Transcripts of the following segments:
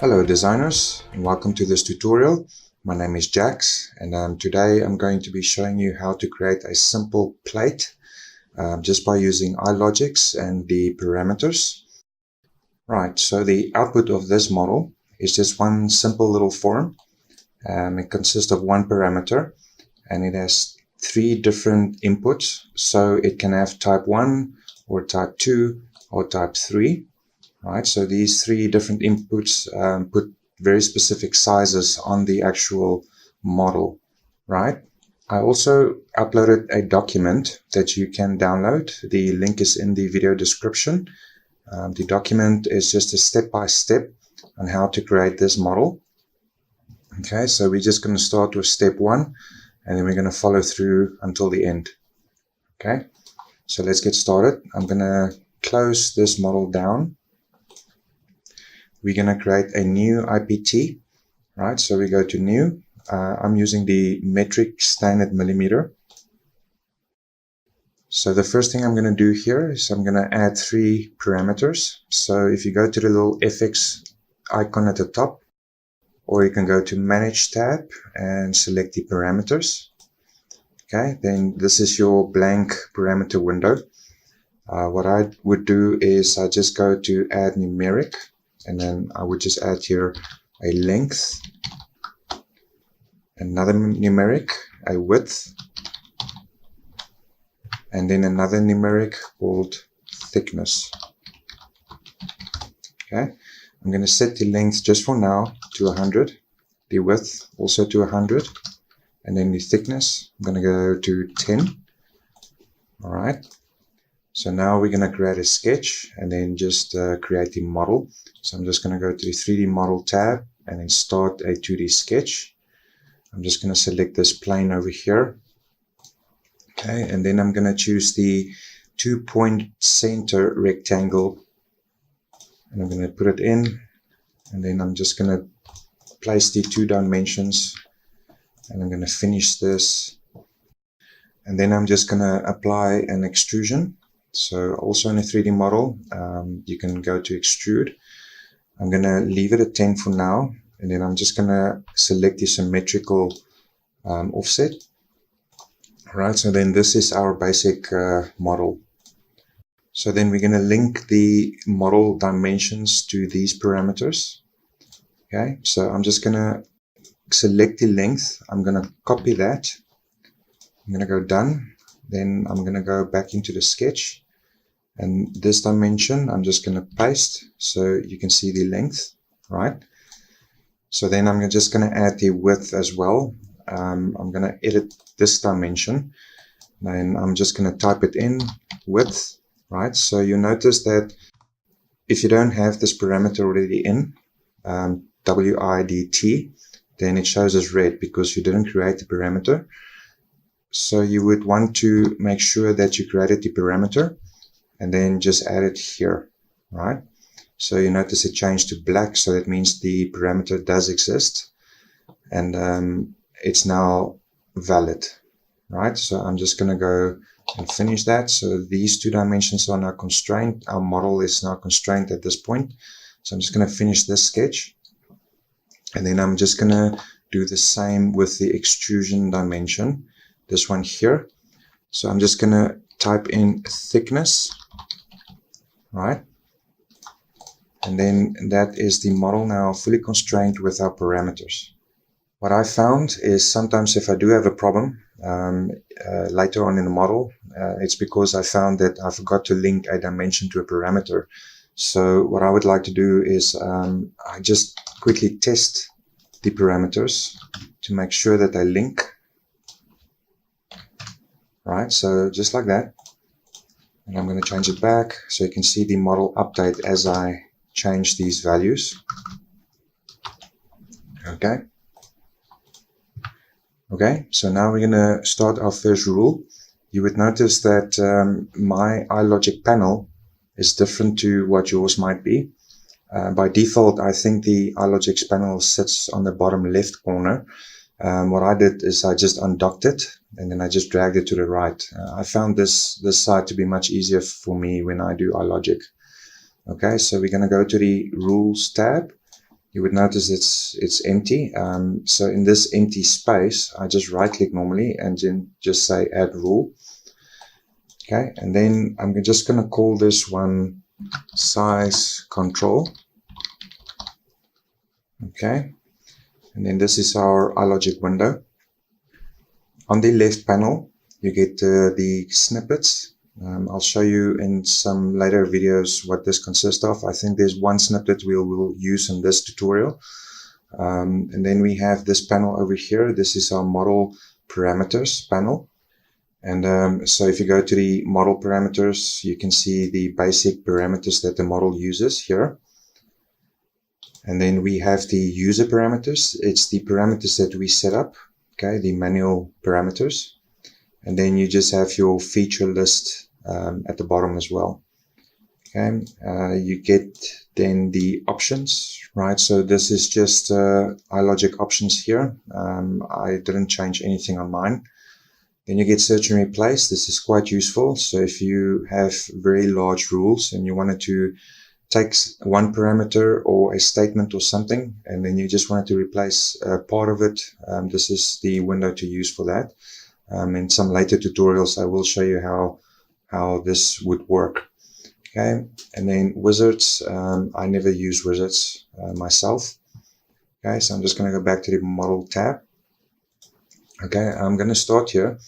Hello designers, and welcome to this tutorial. My name is Jax, and today I'm going to be showing you how to create a simple plate just by using iLogic and the parameters. Right, so the output of this model is just one simple little form. It consists of one parameter and it has three different inputs, so it can have type 1 or type 2 or type 3. Right, so these three different inputs put very specific sizes on the actual model, right? I also uploaded a document that you can download. The link is in the video description. The document is just a step-by-step on how to create this model. Okay, so we're just going to start with step 1, and then we're going to follow through until the end. Okay, so let's get started. I'm going to close this model down. We're going to create a new IPT, right? So we go to new. I'm using the metric standard millimeter. So the first thing I'm going to do here is I'm going to add 3 parameters. So if you go to the little FX icon at the top, or you can go to Manage tab and select the parameters. Okay, then this is your blank parameter window. What I would do is I just go to Add Numeric. And then I would just add here a length, another numeric, a width, and then another numeric called thickness. Okay, I'm going to set the length just for now to 100, the width also to 100, and then the thickness, I'm going to go to 10. All right. So now we're going to create a sketch and then just create the model. So I'm just going to go to the 3D model tab and then start a 2D sketch. I'm just going to select this plane over here. Okay, and then I'm going to choose the 2-point center rectangle and I'm going to put it in, and then I'm just going to place the 2 dimensions and I'm going to finish this, and then I'm just going to apply an extrusion. So also in a 3D model, you can go to extrude. I'm going to leave it at 10 for now, and then I'm just going to select the symmetrical offset. All right, so then this is our basic model. So then we're going to link the model dimensions to these parameters. Okay, so I'm just going to select the length. I'm going to copy that. I'm going to go done. Then I'm going to go back into the sketch. And this dimension, I'm just going to paste so you can see the length, right? So then I'm just going to add the width as well. I'm going to edit this dimension. Then I'm just going to type it in, width, right? So you notice that if you don't have this parameter already in, width, then it shows as red because you didn't create the parameter. So you would want to make sure that you created the parameter and then just add it here, right? So you notice it changed to black, so that means the parameter does exist and it's now valid, right? So I'm just going to go and finish that. So these 2 dimensions are now constrained. Our model is now constrained at this point. So I'm just going to finish this sketch, and then I'm just going to do the same with the extrusion dimension, this one here. So I'm just going to type in thickness, right? And then that is the model now fully constrained with our parameters. What I found is sometimes if I do have a problem later on in the model, it's because I found that I forgot to link a dimension to a parameter. So what I would like to do is I just quickly test the parameters to make sure that they link. Right, so just like that. And I'm going to change it back so you can see the model update as I change these values. Okay. Okay, so now we're going to start our first rule. You would notice that my iLogic panel is different to what yours might be. By default, I think the iLogic panel sits on the bottom left corner. What I did is I just undocked it and then I just dragged it to the right. I found this side to be much easier for me when I do iLogic. Okay, so we're going to go to the Rules tab you would notice it's empty. So in this empty space, I just right click normally and then just say add rule. Okay, and then I'm just going to call this one size control. Okay, and then this is our iLogic window. On the left panel, you get the snippets. I'll show you in some later videos what this consists of. I think there's one snippet we'll use in this tutorial. And then we have this panel over here. This is our model parameters panel. And so if you go to the model parameters, you can see the basic parameters that the model uses here. And then we have the user parameters. It's the parameters that we set up, okay, the manual parameters. And then you just have your feature list at the bottom as well. Okay, you get then the options, right? So this is just iLogic options here. I didn't change anything on mine. Then you get search and replace. This is quite useful. So if you have very large rules and you wanted to take one parameter or a statement or something, and then you just wanted to replace part of it, this is the window to use for that. In some later tutorials, I will show you how this would work. Okay, and then wizards, I never use wizards myself. Okay, so I'm just going to go back to the model tab. Okay, I'm going to start here.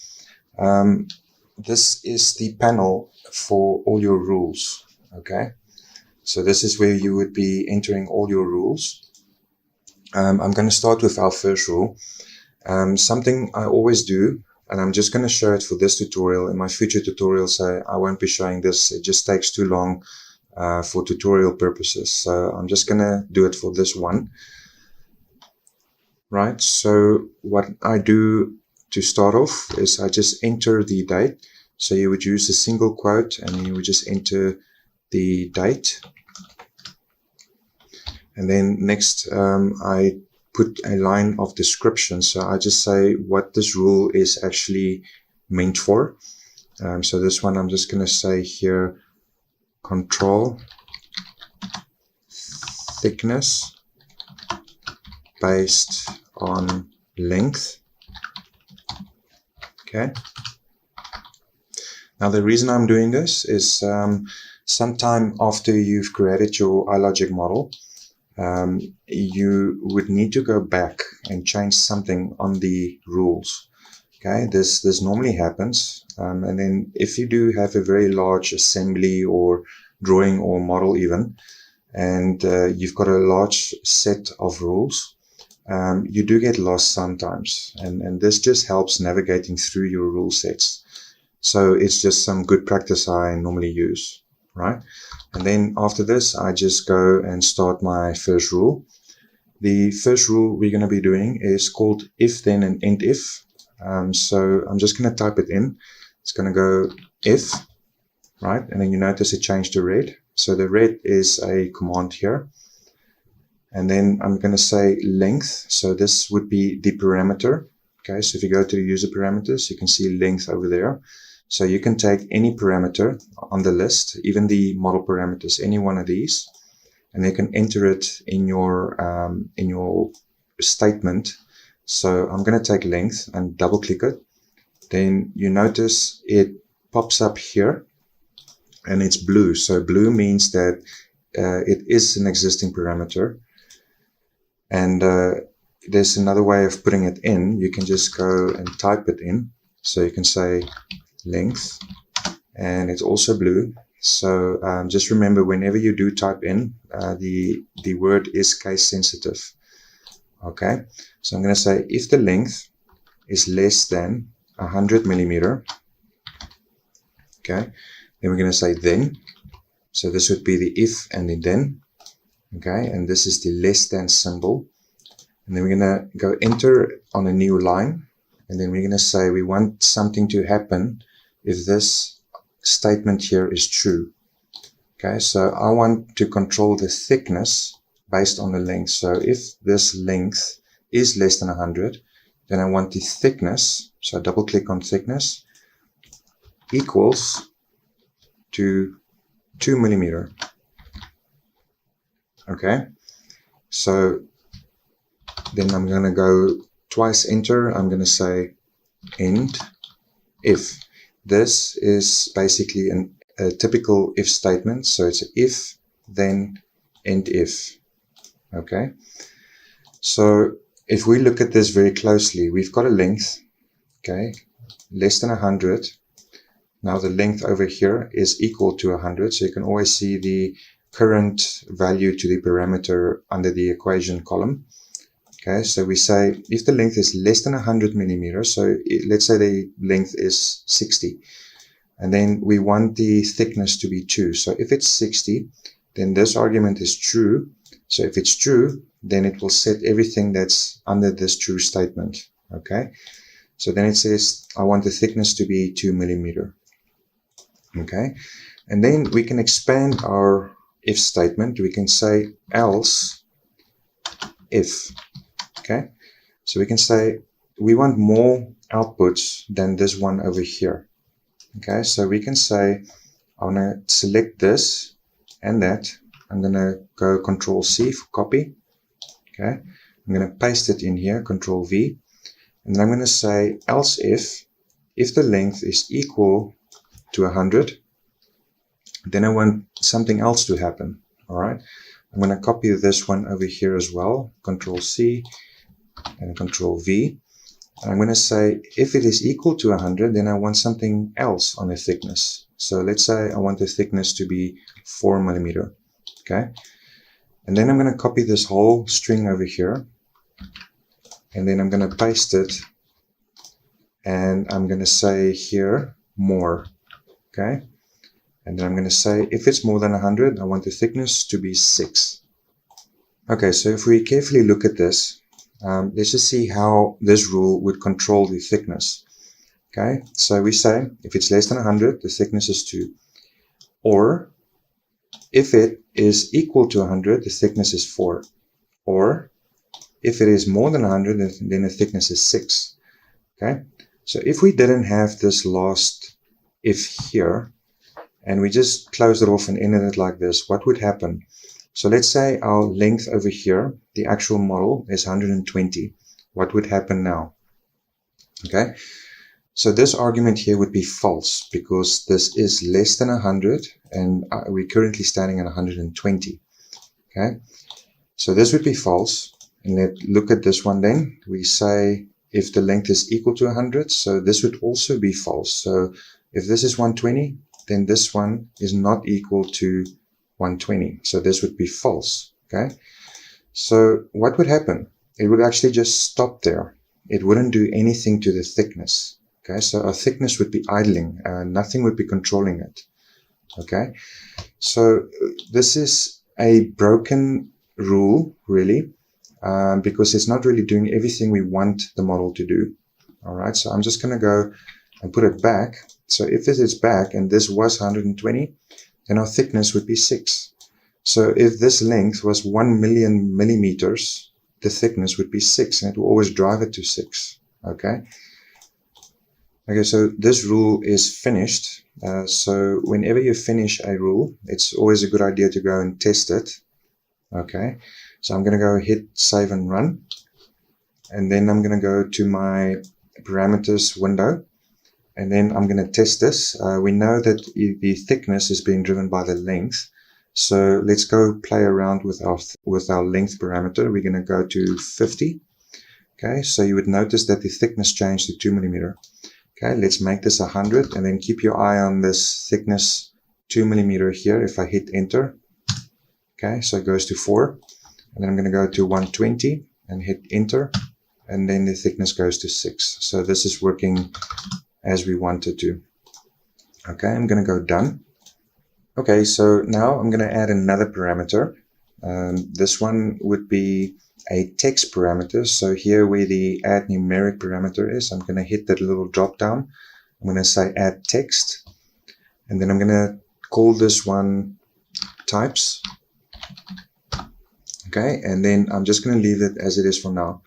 This is the panel for all your rules. Okay, so this is where you would be entering all your rules. I'm going to start with our first rule. Something I always do, and I'm just going to show it for this tutorial. In my future tutorials, I won't be showing this. It just takes too long for tutorial purposes. So I'm just going to do it for this one. Right, so what I do to start off is I just enter the date. So you would use a single quote and you would just enter the date. And then next I put a line of description. So I just say what this rule is actually meant for. So this one I'm just going to say here, control thickness based on length. Okay. Now the reason I'm doing this is sometime after you've created your iLogic model, you would need to go back and change something on the rules. Okay, this normally happens, and then if you do have a very large assembly or drawing or model even, and you've got a large set of rules, you do get lost sometimes, and this just helps navigating through your rule sets. So it's just some good practice I normally use, right? And then after this, I just go and start my first rule. The first rule we're going to be doing is called if, then, and end if. So I'm just going to type it in. It's going to go if, right? And then you notice it changed to red. So the red is a command here. And then I'm going to say length. So this would be the parameter. Okay, so if you go to the user parameters, you can see length over there. So you can take any parameter on the list, even the model parameters, any one of these, and you can enter it in your statement. So I'm going to take length and double click it. Then you notice it pops up here and it's blue. So blue means that it is an existing parameter. And there's another way of putting it in. You can just go and type it in. So you can say length, and it's also blue. So just remember, whenever you do type in, the word is case sensitive. Okay, so I'm going to say if the length is less than 100 millimeter. Okay, then we're going to say then. So this would be the if and the then. Okay, and this is the less than symbol. And then we're going to go enter on a new line. And then we're going to say we want something to happen if this statement here is true. Okay, so I want to control the thickness based on the length. So if this length is less than 100, then I want the thickness. So I double click on thickness equals to 2 millimeter. Okay, So then I'm going to go twice enter. I'm going to say end if. This is basically a typical if statement. So it's if, then, end if. Okay. So if we look at this very closely, we've got a length, okay, less than 100. Now the length over here is equal to 100. So you can always see the current value to the parameter under the equation column. Okay, so we say if the length is less than 100 millimeters, so let's say the length is 60, and then we want the thickness to be 2. So if it's 60, then this argument is true. So if it's true, then it will set everything that's under this true statement. Okay, so then it says I want the thickness to be 2 millimeter. Okay, and then we can expand our if statement. We can say else if. Okay, so we can say we want more outputs than this one over here. Okay, so we can say I want to select this and that. I'm going to go Control C for copy. Okay, I'm going to paste it in here, Control V, and then I'm going to say else if the length is equal to 100, then I want something else to happen. All right, I'm going to copy this one over here as well, Control C and Control V. And I'm going to say if it is equal to 100, then I want something else on the thickness. So let's say I want the thickness to be 4 millimeter. Okay, and then I'm going to copy this whole string over here, and then I'm going to paste it, and I'm going to say here more. Okay, and then I'm going to say if it's more than 100, I want the thickness to be 6. Okay, so if we carefully look at this, let's just see how this rule would control the thickness. Okay, so we say if it's less than 100, the thickness is 2. Or if it is equal to 100, the thickness is 4. Or if it is more than 100, then the thickness is 6. Okay, so if we didn't have this last if here, and we just closed it off and ended it like this, what would happen? So let's say our length over here, the actual model, is 120. What would happen now? Okay, so this argument here would be false because this is less than 100 and we're currently standing at 120. Okay, so this would be false. And let's look at this one then. We say if the length is equal to 100, so this would also be false. So if this is 120, then this one is not equal to 120. So this would be false. Okay, so what would happen? It would actually just stop there. It wouldn't do anything to the thickness. Okay, so our thickness would be idling. Nothing would be controlling it. Okay, so this is a broken rule, really, because it's not really doing everything we want the model to do. All right, so I'm just going to go and put it back. So if this is back and this was 120, then our thickness would be 6. So if this length was 1 million millimeters, the thickness would be 6, and it will always drive it to 6. Okay. Okay, so this rule is finished. So whenever you finish a rule, it's always a good idea to go and test it. Okay, so I'm going to go hit save and run. And then I'm going to go to my parameters window. And then I'm going to test this. We know that the thickness is being driven by the length. So let's go play around with our length parameter. We're going to go to 50. Okay, so you would notice that the thickness changed to 2 millimeter. Okay, let's make this 100 and then keep your eye on this thickness 2 millimeter here. If I hit enter, okay, so it goes to 4. And then I'm going to go to 120 and hit enter. And then the thickness goes to 6. So this is working as we want it to. Okay, I'm going to go done. Okay, so now I'm going to add another parameter. This one would be a text parameter. So here where the add numeric parameter is, I'm going to hit that little drop down. I'm going to say add text. And then I'm going to call this one types. Okay, and then I'm just going to leave it as it is for now.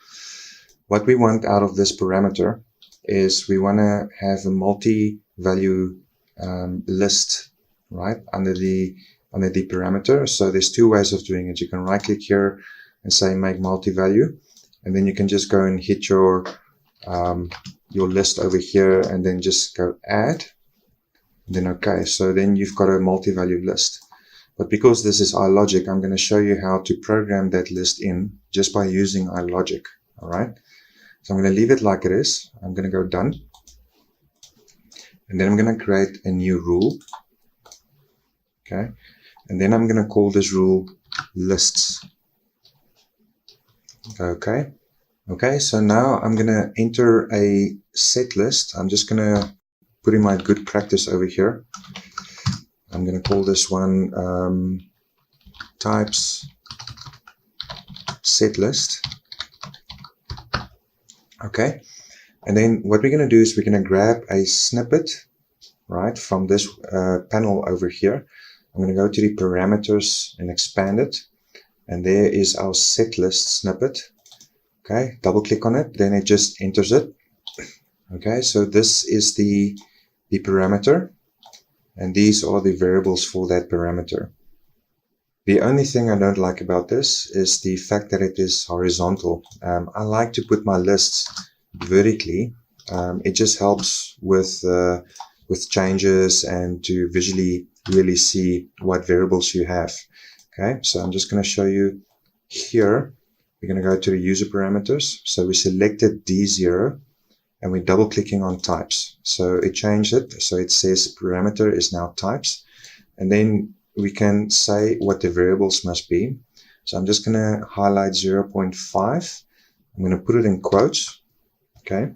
What we want out of this parameter is we want to have a multi-value list, right, under the parameter. So there's two ways of doing it. You can right click here, and say make multi-value, and then you can just go and hit your list over here and then just go add, and then okay, so then you've got a multi-value list. But because this is iLogic, I'm going to show you how to program that list in just by using iLogic. All right, so I'm going to leave it like it is. I'm going to go done, and then I'm going to create a new rule. Okay, and then I'm going to call this rule lists. Okay. Okay, so now I'm going to enter a set list. I'm just going to put in my good practice over here. I'm going to call this one types set list. Okay, and then what we're going to do is we're going to grab a snippet, right, from this panel over here. I'm going to go to the parameters and expand it, and there is our set list snippet. Okay, double click on it, then it just enters it. Okay, so this is the parameter, and these are the variables for that parameter. The only thing I don't like about this is the fact that it is horizontal. I like to put my lists vertically. It just helps with changes and to visually really see what variables you have. Okay, so I'm just going to show you here. We're going to go to the user parameters. So we selected D0 and we're double clicking on types. So it changed it. So it says parameter is now types. And then we can say what the variables must be. So I'm just going to highlight 0.5. I'm going to put it in quotes. Okay.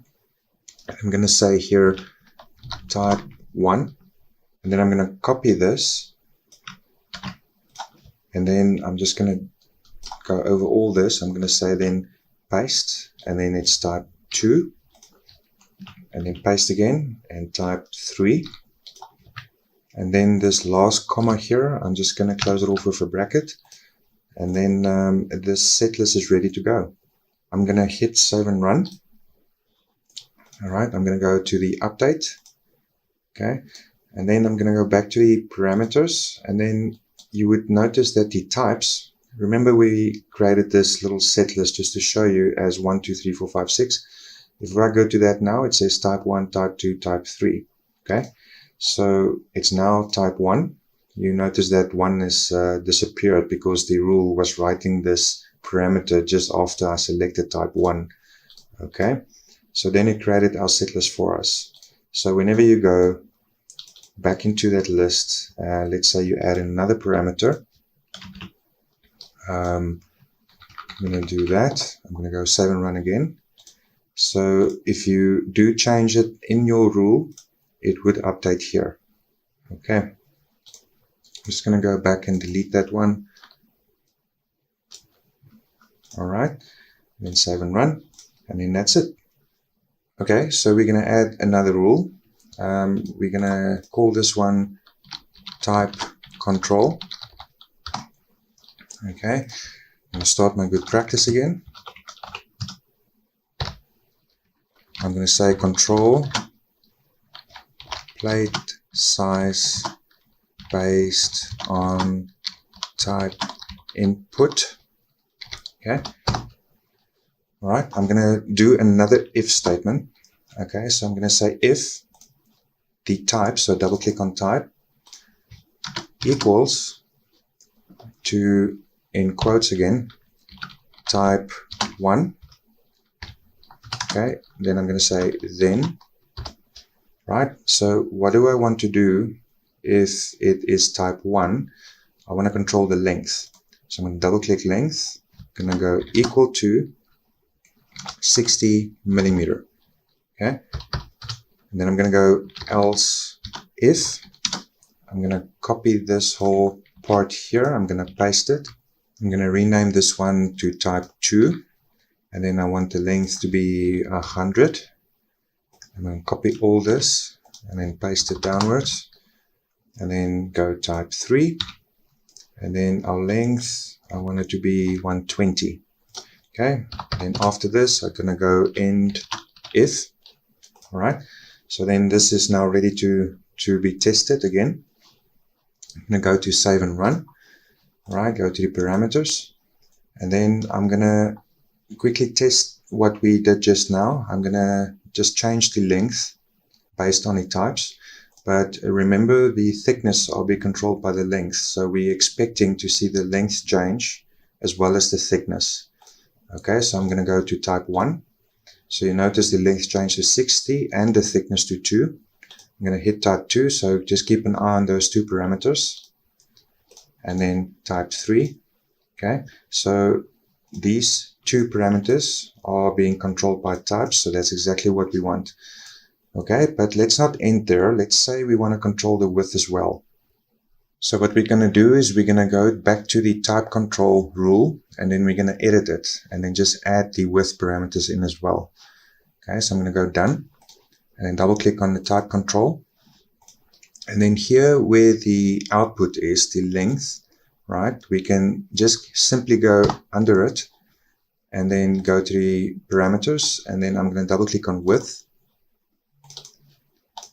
I'm going to say here type 1. And then I'm going to copy this. And then I'm just going to go over all this. I'm going to say then paste, and then it's type 2, and then paste again and type 3, and then this last comma here, I'm just going to close it off with a bracket, and then this set list is ready to go. I'm going to hit save and run. All right, I'm going to go to the update. Okay, and then I'm going to go back to the parameters, and then you would notice that the types, remember we created this little set list just to show you as 1, 2, 3, 4, 5, 6. If I go to that now, it says type 1, type 2, type 3. Okay, so it's now type 1. You notice that 1 is disappeared because the rule was writing this parameter just after I selected type 1. Okay, so then it created our set list for us. So whenever you go back into that list, let's say you add another parameter. I'm going to do that. I'm going to go save and run again. So if you do change it in your rule, it would update here. Okay. I'm just going to go back and delete that one. All right. Then save and run. And then that's it. Okay. So we're going to add another rule. We're going to call this one type control. Okay, I'm going to start my good practice again. I'm going to say control plate size based on type input. Okay, all right, I'm going to do another if statement. Okay, so I'm going to say if the type, so double click on type, equals to, in quotes again, type 1. Okay, then I'm going to say then, right? So what do I want to do if it is type 1? I want to control the length. So I'm going to double click length. I'm going to go equal to 60 millimeter. Okay, and then I'm going to go else if. I'm going to copy this whole part here. I'm going to paste it. I'm going to rename this one to type 2. And then I want the length to be 100. I'm going to copy all this and then paste it downwards. And then go type 3. And then our length, I want it to be 120. Okay. And after this, I'm going to go end if. All right. So then this is now ready to be tested again. I'm going to go to save and run. All right, go to the parameters. And then I'm going to quickly test what we did just now. I'm going to just change the length based on the types. But remember, the thickness will be controlled by the length. So we're expecting to see the length change as well as the thickness. Okay, so I'm going to go to type 1. So you notice the length changed to 60 and the thickness to 2. I'm going to hit type 2, so just keep an eye on those two parameters. And then type 3. Okay, so these two parameters are being controlled by types, so that's exactly what we want. Okay, but let's not end there. Let's say we want to control the width as well. So what we're going to do is we're going to go back to the type control rule, and then we're going to edit it, and then just add the width parameters in as well. Okay, so I'm going to go done, and then double click on the type control. And then here where the output is, the length, right, we can just simply go under it and then go to the parameters, and then I'm going to double click on width,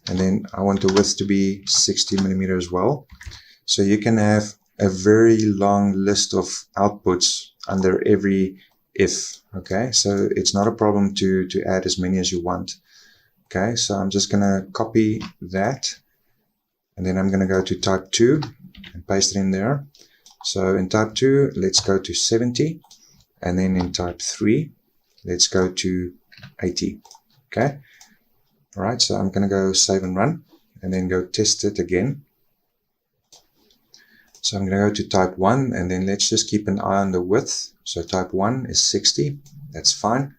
and then I want the width to be 60 millimeter as well. So you can have a very long list of outputs under every if. Okay, so it's not a problem to add as many as you want. Okay, so I'm just going to copy that, and then I'm going to go to type 2 and paste it in there. So in type 2, let's go to 70, and then in type 3, let's go to 80. Okay, all right, so I'm going to go save and run, and then go test it again. So I'm going to go to type 1, and then let's just keep an eye on the width. So type 1 is 60, that's fine.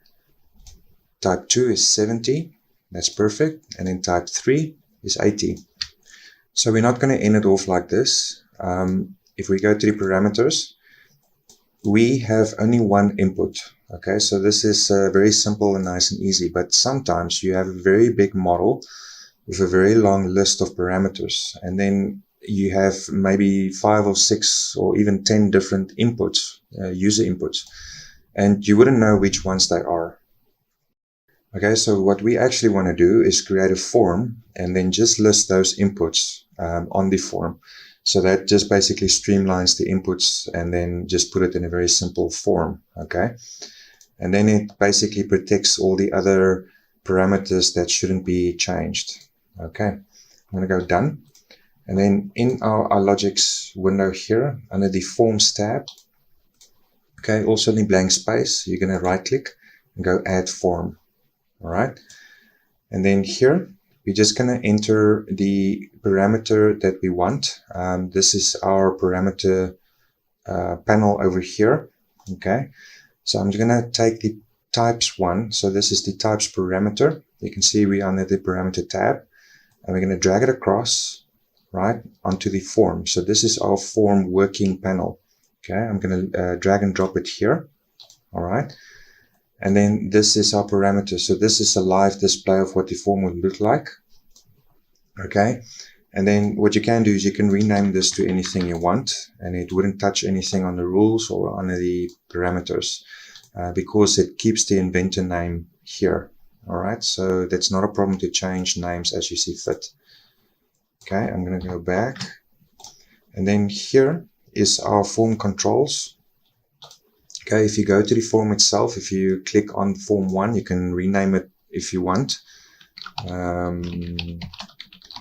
Type 2 is 70, that's perfect. And then type 3 is 80. So we're not going to end it off like this. If we go to the parameters, we have only one input. Okay, so this is very simple and nice and easy, but sometimes you have a very big model with a very long list of parameters, and then you have maybe 5 or 6 or even 10 different inputs, user inputs, and you wouldn't know which ones they are. Okay, so what we actually want to do is create a form and then just list those inputs on the form. So that just basically streamlines the inputs and then just put it in a very simple form. Okay, and then it basically protects all the other parameters that shouldn't be changed. Okay, I'm going to go done. And then in our iLogic window here, under the Forms tab, okay, also in the blank space, you're going to right click and go Add Form. All right. And then here, we're just going to enter the parameter that we want. This is our parameter panel over here. Okay. So I'm just going to take the types one. So this is the types parameter. You can see we're under the parameter tab, and we're going to drag it across, right, onto the form. So this is our form working panel. Okay, I'm going to drag and drop it here. All right, and then this is our parameter. So this is a live display of what the form would look like. Okay, and then what you can do is you can rename this to anything you want, and it wouldn't touch anything on the rules or on the parameters because it keeps the inventor name here. All right, so that's not a problem to change names as you see fit. Okay, I'm going to go back, and then here is our form controls. Okay, if you go to the form itself, if you click on form 1, you can rename it if you want. I'm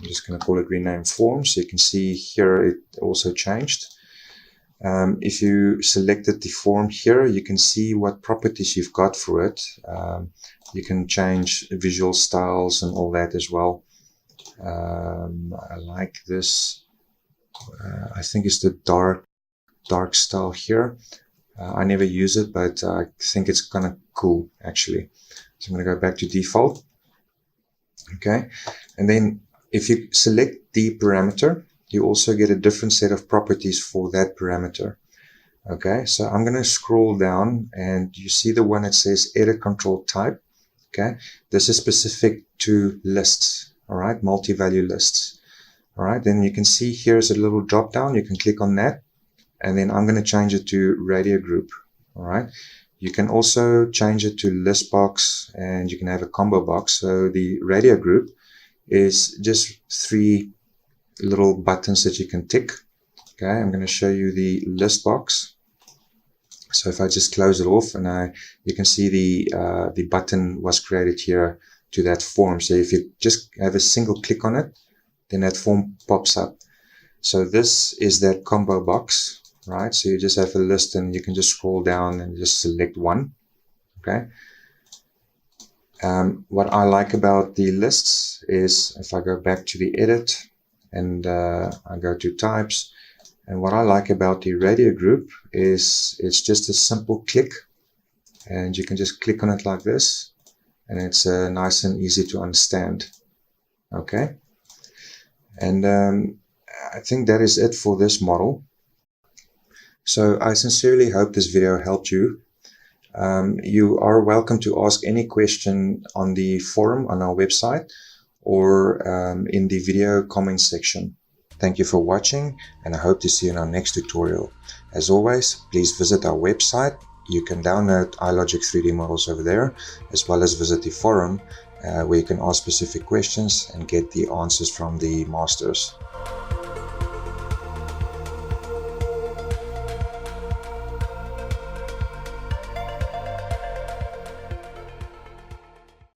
just going to call it rename form, so you can see here it also changed. If you selected the form here, you can see what properties you've got for it. You can change visual styles and all that as well. I like this. I think it's the dark style here. I never use it, but I think it's kind of cool actually. So I'm going to go back to default. Okay, and then if you select the parameter, you also get a different set of properties for that parameter. Okay, so I'm going to scroll down, and you see the one that says edit control type. Okay, this is specific to lists. All right, multi-value lists. All right, then you can see here's a little drop down. You can click on that, and then I'm going to change it to radio group. All right, you can also change it to list box, and you can have a combo box. So the radio group is just 3 little buttons that you can tick. Okay, I'm going to show you the list box. So if I just close it off, and you can see the button was created here to that form. So if you just have a single click on it, then that form pops up. So this is that combo box, right? So you just have a list and you can just scroll down and just select one, okay? What I like about the lists is if I go back to the edit and I go to types, and what I like about the radio group is it's just a simple click, and you can just click on it like this, and it's nice and easy to understand, okay? And I think that is it for this model. So I sincerely hope this video helped you. You are welcome to ask any question on the forum on our website or in the video comment section. Thank you for watching, and I hope to see you in our next tutorial. As always, please visit our website. You can download iLogic 3D models over there, as well as visit the forum where you can ask specific questions and get the answers from the masters.